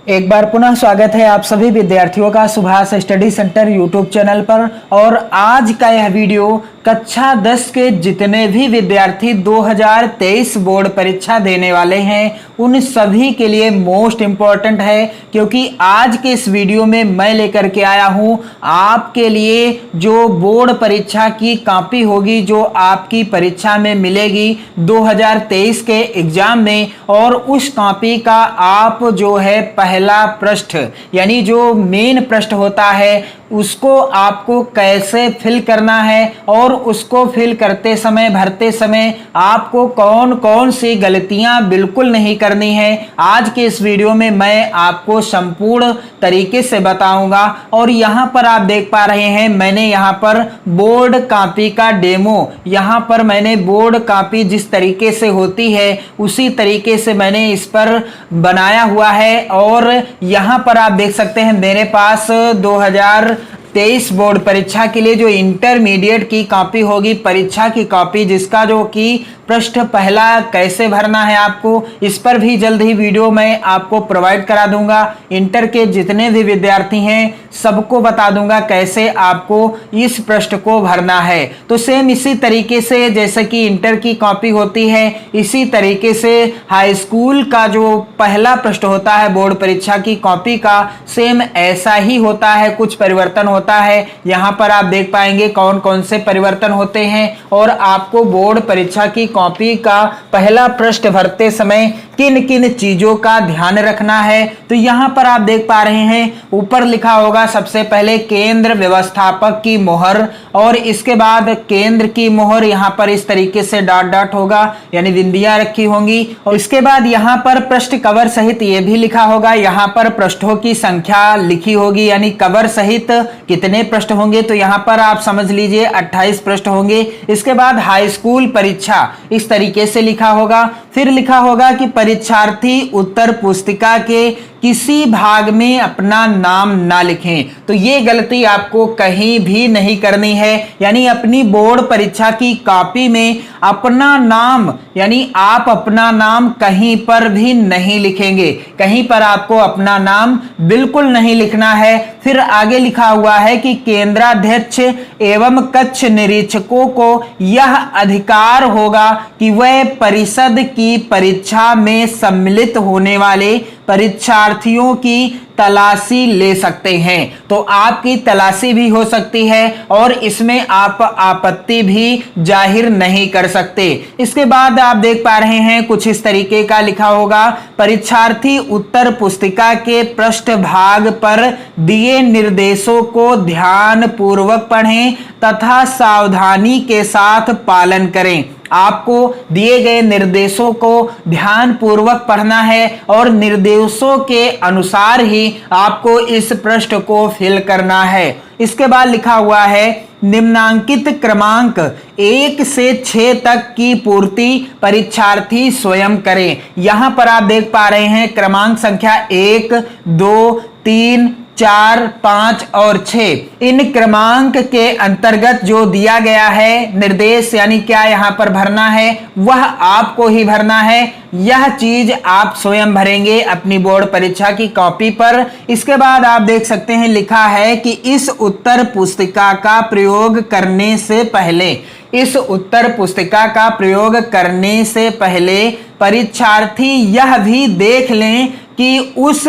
एक बार पुनः स्वागत है आप सभी विद्यार्थियों का Subhash study centre YouTube channel पर। और आज का यह वीडियो कक्षा 10 के जितने भी विद्यार्थी 2023 बोर्ड परीक्षा देने वाले हैं उन सभी के लिए मोस्ट इम्पॉर्टेंट है, क्योंकि आज के इस वीडियो में मैं लेकर के आया हूं आपके लिए जो बोर्ड परीक्षा की कॉपी होगी, जो आपकी परीक्षा में मिलेगी 2023 के एग्जाम में। और उस कॉपी का आप जो है पहला पृष्ठ यानी जो मेन पृष्ठ होता है उसको आपको कैसे फिल करना है और उसको फिल करते समय भरते समय आपको कौन कौन सी गलतियां बिल्कुल नहीं करनी है, आज के इस वीडियो में मैं आपको संपूर्ण तरीके से बताऊंगा। और यहां पर आप देख पा रहे हैं मैंने यहां पर बोर्ड कॉपी का डेमो, यहां पर मैंने बोर्ड कॉपी जिस तरीके से होती है उसी तरीके से मैंने इस पर बनाया हुआ है। और यहां पर आप देख सकते हैं मेरे पास 2023 बोर्ड परीक्षा के लिए जो इंटरमीडिएट की कॉपी होगी, परीक्षा की कॉपी, जिसका जो कि पृष्ठ पहला कैसे भरना है आपको, इस पर भी जल्द ही वीडियो मैं आपको प्रोवाइड करा दूंगा। इंटर के जितने भी विद्यार्थी हैं सबको बता दूंगा कैसे आपको इस पृष्ठ को भरना है। तो सेम इसी तरीके से जैसे कि इंटर की कॉपी होती है इसी तरीके से हाई स्कूल का जो पहला पृष्ठ होता है बोर्ड परीक्षा की कॉपी का, सेम ऐसा ही होता है, कुछ परिवर्तन होता है। यहाँ पर आप देख पाएंगे कौन कौन से परिवर्तन होते हैं और आपको बोर्ड परीक्षा की कॉपी का पहला पृष्ठ भरते समय किन किन चीजों का ध्यान रखना है। तो यहां पर आप देख पा रहे हैं ऊपर लिखा होगा सबसे पहले केंद्र व्यवस्थापक की मोहर, और इसके बाद केंद्र की मोहर यहां पर इस तरीके से डॉट डॉट होगा यानी बिंदियां रखी होंगी। और इसके बाद यहां पर पृष्ठ कवर सहित यह भी लिखा होगा, यहां पर पृष्ठों की संख्या लिखी होगी यानी कवर सहित कितने पृष्ठ होंगे। तो यहां पर आप समझ लीजिए 28 पृष्ठ होंगे। इसके बाद हाई स्कूल परीक्षा इस तरीके से लिखा होगा। फिर लिखा होगा कि परीक्षार्थी उत्तर पुस्तिका के किसी भाग में अपना नाम ना लिखें। तो ये गलती आपको कहीं भी नहीं करनी है, यानी अपनी बोर्ड परीक्षा की कॉपी में अपना नाम यानी आप अपना नाम कहीं पर भी नहीं लिखेंगे, कहीं पर आपको अपना नाम बिल्कुल नहीं लिखना है। फिर आगे लिखा हुआ है कि केंद्राध्यक्ष एवं कक्ष निरीक्षकों को यह अधिकार होगा कि वह परिषद की परीक्षा में सम्मिलित होने वाले परीक्षार्थियों की तलाशी ले सकते हैं। तो आपकी तलाशी भी हो सकती है और इसमें आप आपत्ति भी जाहिर नहीं कर सकते। इसके बाद आप देख पा रहे हैं कुछ इस तरीके का लिखा होगा, परीक्षार्थी उत्तर पुस्तिका के पृष्ठ भाग पर दिए निर्देशों को ध्यान पूर्वक पढ़ें तथा सावधानी के साथ पालन करें। आपको दिए गए निर्देशों को ध्यान पूर्वक पढ़ना है और निर्देशों के अनुसार ही आपको इस पृष्ठ को फिल करना है। इसके बाद लिखा हुआ है निम्नांकित क्रमांक 1 से 6 तक की पूर्ति परीक्षार्थी स्वयं करें। यहां पर आप देख पा रहे हैं क्रमांक संख्या 1, 2, 3, 4, 5 और 6 इन क्रमांक के अंतर्गत जो दिया गया है निर्देश यानी क्या यहां पर भरना है वह आपको ही भरना है। यह चीज आप स्वयं भरेंगे अपनी बोर्ड परीक्षा की कॉपी पर। इसके बाद आप देख सकते हैं लिखा है कि इस उत्तर पुस्तिका का प्रयोग करने से पहले, इस उत्तर पुस्तिका का प्रयोग करने से पहले परीक्षार्थी यह भी देख लें कि उस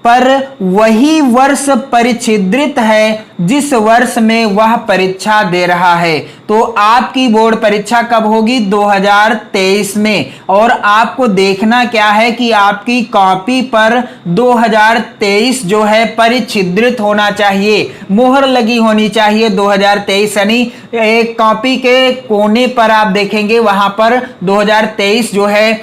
पर वही वर्ष परिच्छिद्रित है जिस वर्ष में वह परीक्षा दे रहा है। तो आपकी बोर्ड परीक्षा कब होगी? 2023 में। और आपको देखना क्या है कि आपकी कॉपी पर 2023 जो है परिच्छिद्रित होना चाहिए, मोहर लगी होनी चाहिए 2023, यानी एक कॉपी के कोने पर आप देखेंगे वहां पर 2023 जो है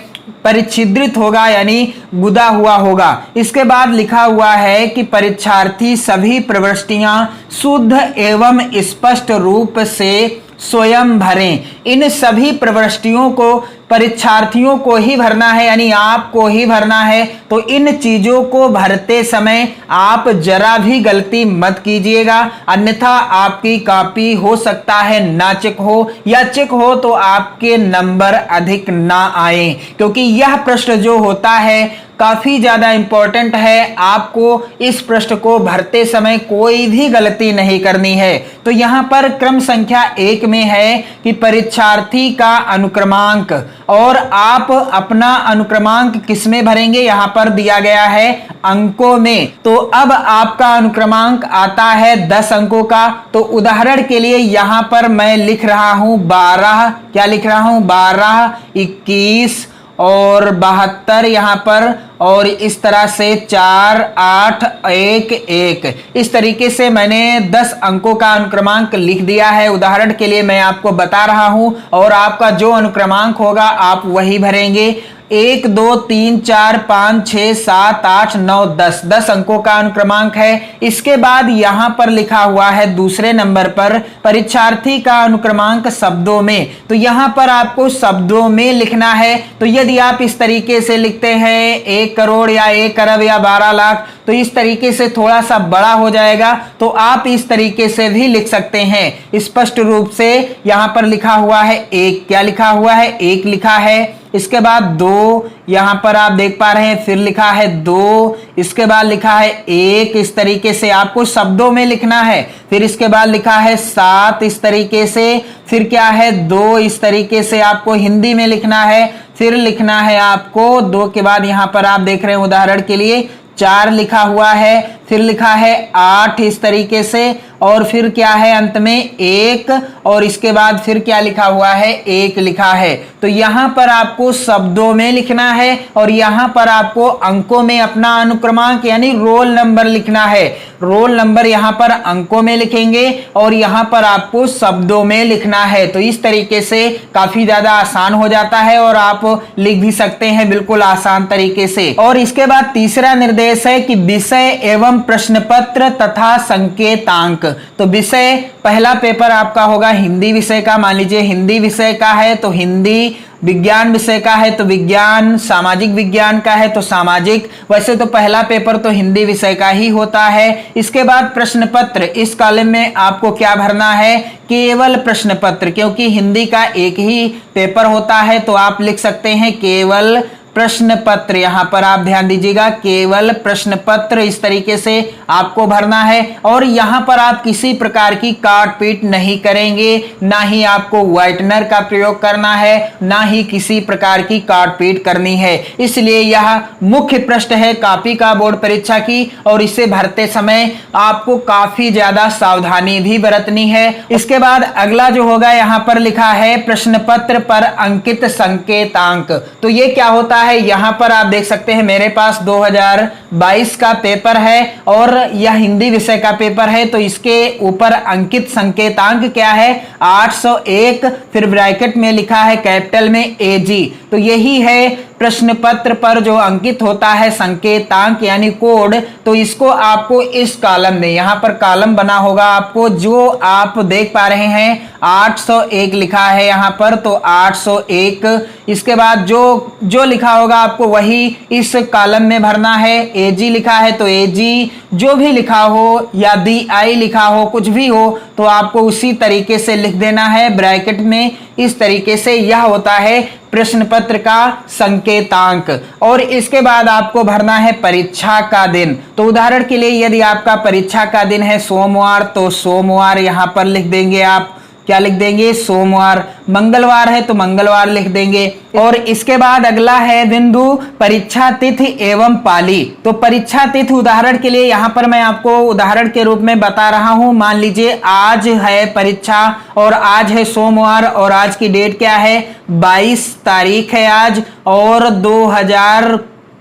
परिच्छिद्रित होगा यानी गुदा हुआ होगा। इसके बाद लिखा हुआ है कि परीक्षार्थी सभी प्रविष्टियां शुद्ध एवं स्पष्ट रूप से स्वयं भरें। इन सभी प्रविष्टियों को परीक्षार्थियों को ही भरना है यानी आपको ही भरना है। तो इन चीजों को भरते समय आप जरा भी गलती मत कीजिएगा, अन्यथा आपकी कॉपी हो सकता है ना चेक हो या चेक हो तो आपके नंबर अधिक ना आए, क्योंकि यह प्रश्न जो होता है काफी ज्यादा इंपॉर्टेंट है। आपको इस प्रश्न को भरते समय कोई भी गलती नहीं करनी है। तो यहां पर क्रम संख्या 1 में है कि परीक्षार्थी का अनुक्रमांक, और आप अपना अनुक्रमांक किसमें भरेंगे, यहां पर दिया गया है अंकों में। तो अब आपका अनुक्रमांक आता है 10 अंकों का। तो उदाहरण के लिए यहां पर मैं लिख रहा हूं 12, क्या लिख रहा हूं 12, 21 और 72 यहां पर, और इस तरह से 4, 8, 1, 1, इस तरीके से मैंने 10 अंकों का अनुक्रमांक लिख दिया है। उदाहरण के लिए मैं आपको बता रहा हूं, और आपका जो अनुक्रमांक होगा आप वही भरेंगे। 1, 2, 3, 4, 5, 6, 7, 8, 9, 10 अंकों का अनुक्रमांक है। इसके बाद यहां पर लिखा हुआ है दूसरे नंबर पर परीक्षार्थी का अनुक्रमांक शब्दों में। तो यहां पर आपको शब्दों में लिखना है। तो यदि आप इस तरीके से लिखते हैं 1 करोड़ या 1 अरब या 12 लाख, तो इस तरीके से थोड़ा सा बड़ा हो जाएगा। तो आप इस तरीके से भी लिख सकते हैं। स्पष्ट रूप से यहां पर लिखा हुआ है 1, क्या लिखा हुआ है 1 लिखा है। इसके बाद 2 यहां पर आप देख पा रहे हैं, फिर लिखा है 2, इसके बाद लिखा है 1, इस तरीके से आपको शब्दों में लिखना है। फिर इसके बाद लिखा है 7, इस तरीके से, फिर क्या है 2, इस तरीके से आपको हिंदी में लिखना है। फिर लिखना है आपको 2 के बाद यहां पर आप देख रहे हैं उदाहरण के लिए 4 लिखा हुआ है। फिर लिखा है 8 इस तरीके से, और फिर क्या है अंत में 1, और इसके बाद फिर क्या लिखा हुआ है 1 लिखा है। तो यहां पर आपको शब्दों में लिखना है, और यहां पर आपको अंकों में अपना अनुक्रमांक यानी रोल नंबर लिखना है। रोल नंबर यहां पर अंकों में लिखेंगे, और यहां पर आपको शब्दों में लिखना है। तो इस तरीके से काफी ज्यादा आसान हो जाता है, और आप लिख भी सकते हैं बिल्कुल आसान तरीके से। और इसके बाद तीसरा निर्देश है कि विषय एवं प्रश्न पत्र तथा संकेतांक। तो विषय, पहला पेपर आपका होगा हिंदी विषय का। मान लीजिए हिंदी विषय का है तो हिंदी, विज्ञान विषय का है तो विज्ञान, सामाजिक विज्ञान का है तो सामाजिक। वैसे तो पहला पेपर तो हिंदी विषय का ही होता है। इसके बाद प्रश्न पत्र, इस कॉलम में आपको क्या भरना है, केवल प्रश्न पत्र, क्योंकि हिंदी का एक ही पेपर होता है। तो आप लिख सकते हैं केवल प्रश्न पत्र। यहां पर आप ध्यान दीजिएगा, केवल प्रश्न पत्र इस तरीके से आपको भरना है। और यहां पर आप किसी प्रकार की काट पीट नहीं करेंगे, ना ही आपको व्हाइटनर का प्रयोग करना है, ना ही किसी प्रकार की काट पीट करनी है। इसलिए यह मुख्य प्रश्न है कॉपी का बोर्ड परीक्षा की, और इसे भरते समय आपको काफी ज्यादा सावधानी भी बरतनी है। इसके बाद अगला जो होगा, यहां पर लिखा है प्रश्न पत्र पर अंकित संकेतांक। तो ये क्या होता है, यहां पर आप देख सकते हैं मेरे पास 2022 का पेपर है, और यह हिंदी विषय का पेपर है। तो इसके ऊपर अंकित संकेतांक क्या है, 801, फिर ब्रैकेट में लिखा है कैपिटल में AG। तो यही है प्रश्न पत्र पर जो अंकित होता है संकेतांक यानी कोड। तो इसको आपको इस कॉलम में, यहां पर कॉलम बना होगा आपको, जो आप देख पा रहे हैं 801 लिखा है यहां पर, तो 801। इसके बाद जो लिखा होगा आपको वही इस कॉलम में भरना है। AG लिखा है तो AG, जो भी लिखा हो या DI लिखा हो, कुछ भी हो, तो आपको उसी तरीके से लिख देना है ब्रैकेट में। इस तरीके से यह होता है प्रश्न पत्र का संकेतांक। और इसके बाद आपको भरना है परीक्षा का दिन। तो उदाहरण के लिए यदि आपका परीक्षा का दिन है सोमवार, तो सोमवार यहां पर लिख देंगे आप, क्या लिख देंगे, सोमवार। मंगलवार है तो मंगलवार लिख देंगे। और इसके बाद अगला है बिंदु परीक्षा तिथि एवं पाली। तो परीक्षा तिथि, उदाहरण के लिए यहां पर मैं आपको उदाहरण के रूप में बता रहा हूं। मान लीजिए आज है परीक्षा, और आज है सोमवार, और आज की डेट क्या है, 22 तारीख है आज, और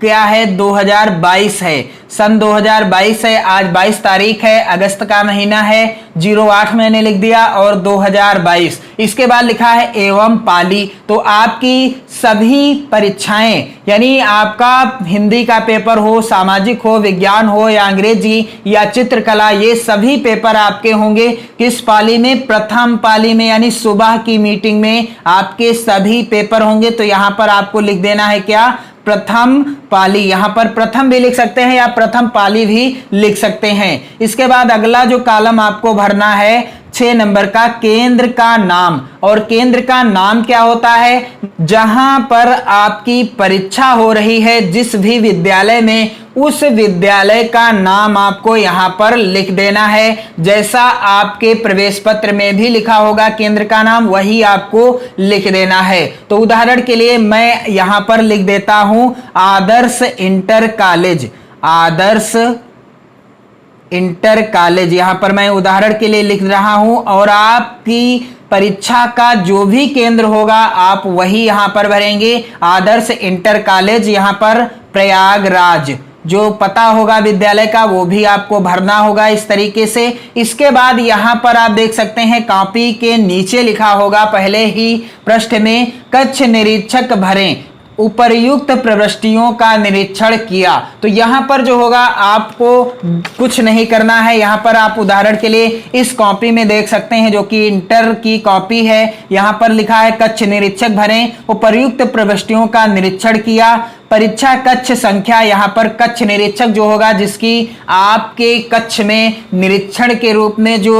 2022 है, सन 2022 है। आज 22 तारीख है, अगस्त का महीना है, 08 मैंने लिख दिया, और 2022। इसके बाद लिखा है एवं पाली। तो आपकी सभी परीक्षाएं, यानी आपका हिंदी का पेपर हो, सामाजिक हो, विज्ञान हो, या अंग्रेजी या चित्रकला, ये सभी पेपर आपके होंगे किस पाली में, प्रथम पाली में, यानी सुबह की मीटिंग में आपके सभी पेपर होंगे। तो यहां पर आपको लिख देना है क्या, प्रथम पाली। यहां पर प्रथम भी लिख सकते हैं या प्रथम पाली भी लिख सकते हैं। इसके बाद अगला जो कॉलम आपको भरना है 6 नंबर का केंद्र का नाम। और केंद्र का नाम क्या होता है? जहां पर आपकी परीक्षा हो रही है जिस भी विद्यालय में, उस विद्यालय का नाम आपको यहां पर लिख देना है। जैसा आपके प्रवेश पत्र में भी लिखा होगा केंद्र का नाम, वही आपको लिख देना है। तो उदाहरण के लिए मैं यहां पर लिख देता हूं आदर्श इंटर कॉलेज। आदर्श इंटर कॉलेज यहां पर मैं उदाहरण के लिए लिख रहा हूं। और आपकी परीक्षा का जो भी केंद्र होगा आप वही यहां पर भरेंगे, आदर्श इंटर कॉलेज, यहां पर प्रयागराज। जो पता होगा विद्यालय का वो भी आपको भरना होगा इस तरीके से। इसके बाद यहां पर आप देख सकते हैं कॉपी के नीचे लिखा होगा पहले ही पृष्ठ में, कक्ष निरीक्षक भरें, उपर्युक्त प्रविष्टियों का निरीक्षण किया। तो यहां पर जो होगा आपको कुछ नहीं करना है। यहां पर आप उदाहरण के लिए इस कॉपी में देख सकते हैं जो कि इंटर की कॉपी है, यहां पर लिखा है कक्ष निरीक्षक भरें, उपर्युक्त प्रविष्टियों का निरीक्षण किया, परीक्षा कक्ष संख्या। यहां पर कक्ष निरीक्षक जो होगा जिसकी आपके कक्ष में निरीक्षण के रूप में जो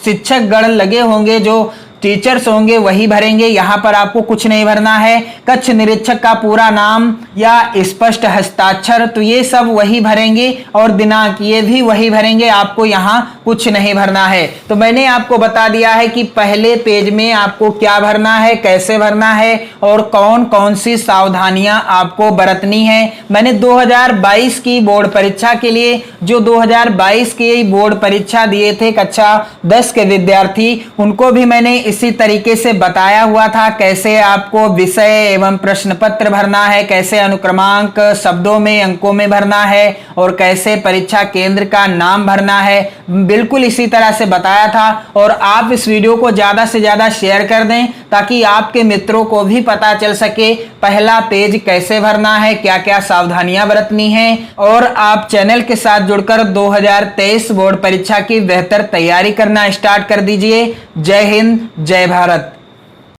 शिक्षक गण लगे होंगे, जो टीचर्स होंगे, वही भरेंगे। यहां पर आपको कुछ नहीं भरना है। कक्ष निरीक्षक का पूरा नाम या स्पष्ट हस्ताक्षर, तो ये सब वही भरेंगे। और दिनांक ये भी वही भरेंगे, आपको यहां कुछ नहीं भरना है। तो मैंने आपको बता दिया है कि पहले पेज में आपको क्या भरना है, कैसे भरना है और कौन कौन सी सावधानियां आपको बरतनी है। मैंने 2022 की बोर्ड परीक्षा के लिए, जो 2022 की बोर्ड परीक्षा दिए थे कक्षा 10 के विद्यार्थी, उनको भी मैंने इसी तरीके से बताया हुआ था कैसे आपको विषय एवं प्रश्न पत्र भरना है, कैसे अनुक्रमांक शब्दों में अंकों में भरना है और कैसे परीक्षा केंद्र का नाम भरना है। बिल्कुल इसी तरह से बताया था। और आप इस वीडियो को ज्यादा से ज्यादा शेयर कर दें ताकि आपके मित्रों को भी पता चल सके पहला पेज कैसे भरना है, क्या क्या सावधानियां बरतनी है। और आप चैनल के साथ जुड़कर 2023 बोर्ड परीक्षा की बेहतर तैयारी करना स्टार्ट कर दीजिए। जय हिंद, जय भारत।